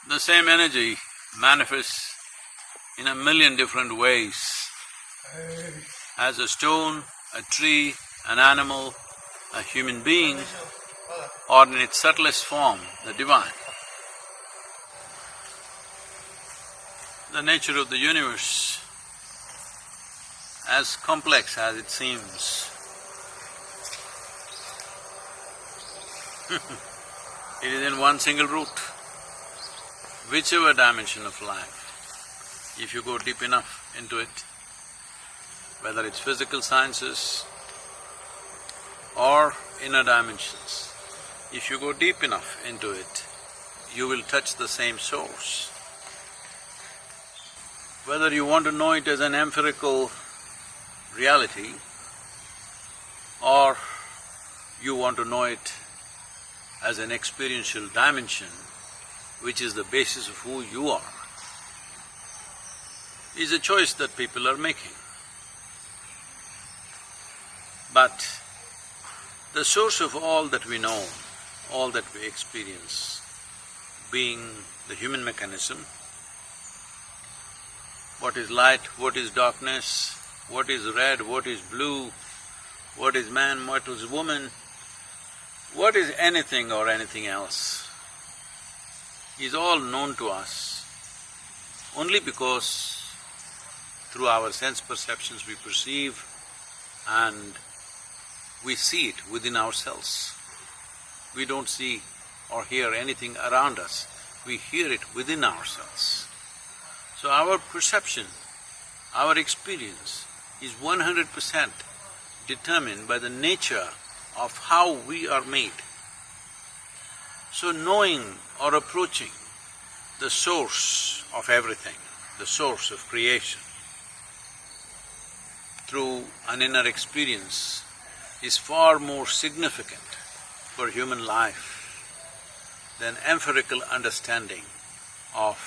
The same energy manifests in a million different ways as a stone, a tree, an animal, a human being, or in its subtlest form, the divine. The nature of the universe, as complex as it seems, it is in one single root. Whichever dimension of life, if you go deep enough into it, whether it's physical sciences or inner dimensions, if you go deep enough into it, you will touch the same source. Whether you want to know it as an empirical reality or you want to know it as an experiential dimension, which is the basis of who you are, is a choice that people are making. But the source of all that we know, all that we experience, being the human mechanism, what is light, what is darkness, what is red, what is blue, what is man, what is woman, what is anything or anything else, is all known to us only because through our sense perceptions we perceive and we see it within ourselves. We don't see or hear anything around us, we hear it within ourselves. So our perception, our experience is 100% determined by the nature of how we are made. So knowing or approaching the source of everything, the source of creation, through an inner experience is far more significant for human life than empirical understanding of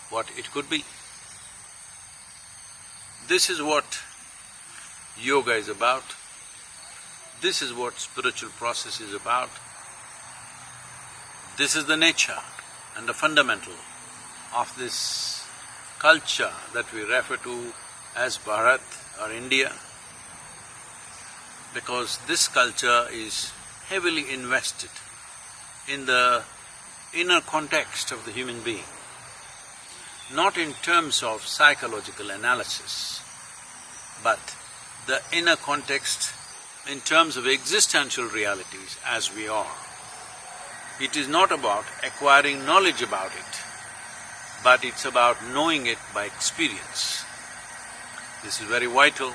what it could be. This is what yoga is about, this is what spiritual process is about. This is the nature and the fundamental of this culture that we refer to as Bharat or India, because this culture is heavily invested in the inner context of the human being, not in terms of psychological analysis, but the inner context in terms of existential realities as we are. It is not about acquiring knowledge about it, but it's about knowing it by experience. This is very vital.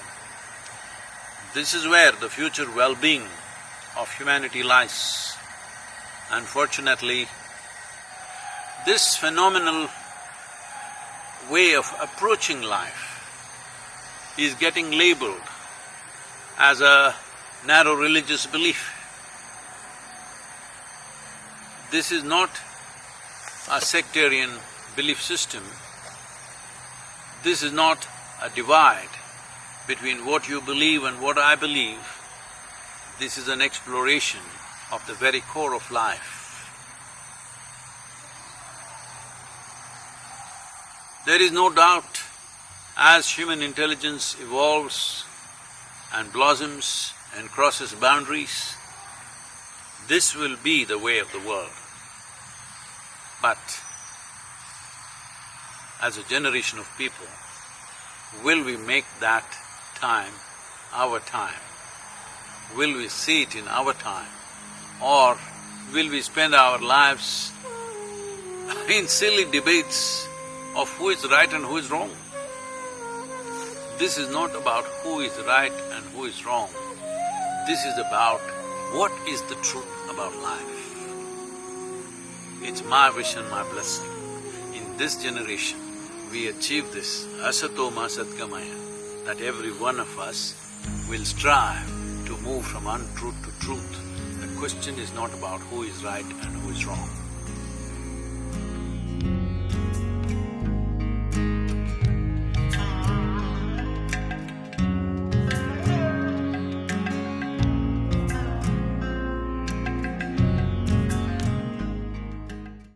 This is where the future well-being of humanity lies. Unfortunately, this phenomenal way of approaching life is getting labeled as a narrow religious belief. This is not a sectarian belief system. This is not a divide between what you believe and what I believe. This is an exploration of the very core of life. There is no doubt, as human intelligence evolves and blossoms and crosses boundaries, this will be the way of the world. But as a generation of people, will we make that time our time? Will we see it in our time? Or will we spend our lives in silly debates of who is right and who is wrong? This is not about who is right and who is wrong. This is about what is the truth about life. It's my wish and my blessing. In this generation, we achieve this asato ma satgamaya, that every one of us will strive to move from untruth to truth. The question is not about who is right and who is wrong.